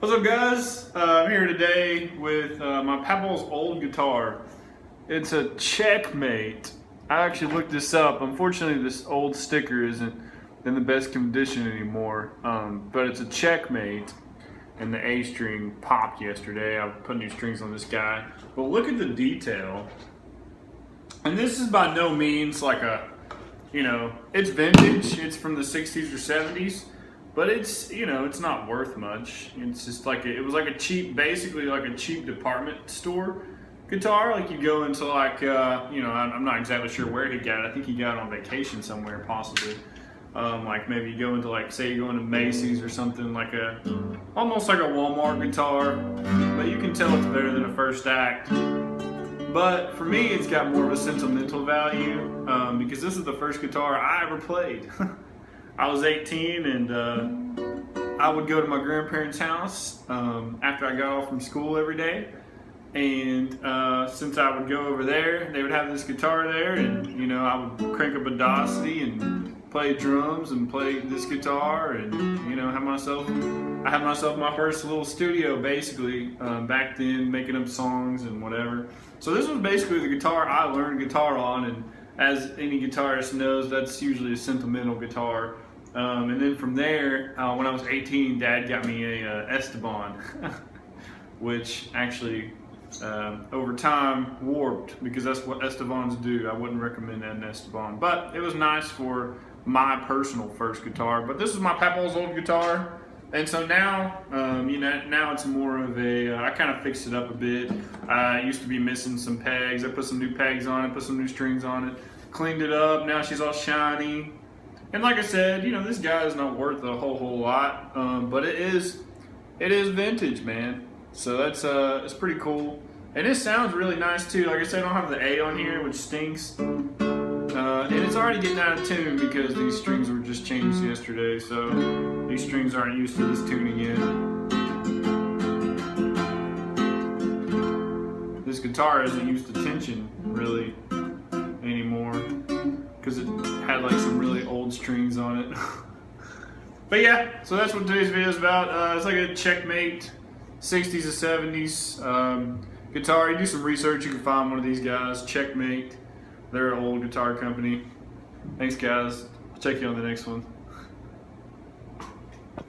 What's up, guys? I'm here today with my papa's old guitar. It's a Checkmate. I actually looked this up. Unfortunately, this old sticker isn't in the best condition anymore, but it's a Checkmate, and the A string popped yesterday. I put new strings on this guy, but look at the detail. And this is by no means like it's vintage. It's from the 60s or 70s. But it's, it's not worth much. It's just like, it was like a cheap, basically like a cheap department store guitar. Like you go into like, I'm not exactly sure where he got it. I think he got it on vacation somewhere possibly. Like maybe you go into like, say you go into Macy's or something, like almost like a Walmart guitar. But you can tell it's better than a First Act. But for me, it's got more of a sentimental value because this is the first guitar I ever played. I was 18 and I would go to my grandparents' house after I got off from school every day. And since I would go over there, they would have this guitar there, and I would crank up Audacity and play drums and play this guitar, and I had myself my first little studio basically back then, making up songs and whatever. So this was basically the guitar I learned guitar on, and as any guitarist knows, that's usually a sentimental guitar. And then from there, when I was 18, Dad got me a Esteban, which actually over time warped, because that's what Estebans do. I wouldn't recommend an Esteban, but it was nice for my personal first guitar. But this is my papa's old guitar, and so now, now it's more of a, I kind of fixed it up a bit. It used to be missing some pegs. I put some new pegs on it, put some new strings on it, cleaned it up. Now she's all shiny. And like I said, this guy is not worth a whole lot, but it is vintage, man. So that's it's pretty cool, and it sounds really nice too. Like I said, I don't have the A on here, which stinks, and it's already getting out of tune because these strings were just changed yesterday, so these strings aren't used to this tuning yet. This guitar isn't used to tension really anymore, because it had like some really old strings on it. But yeah, so that's what today's video is about. It's like a Checkmate 60s or 70s guitar. You do some research, you can find one of these guys, Checkmate. They're an old guitar company. Thanks, guys. I'll check you on the next one.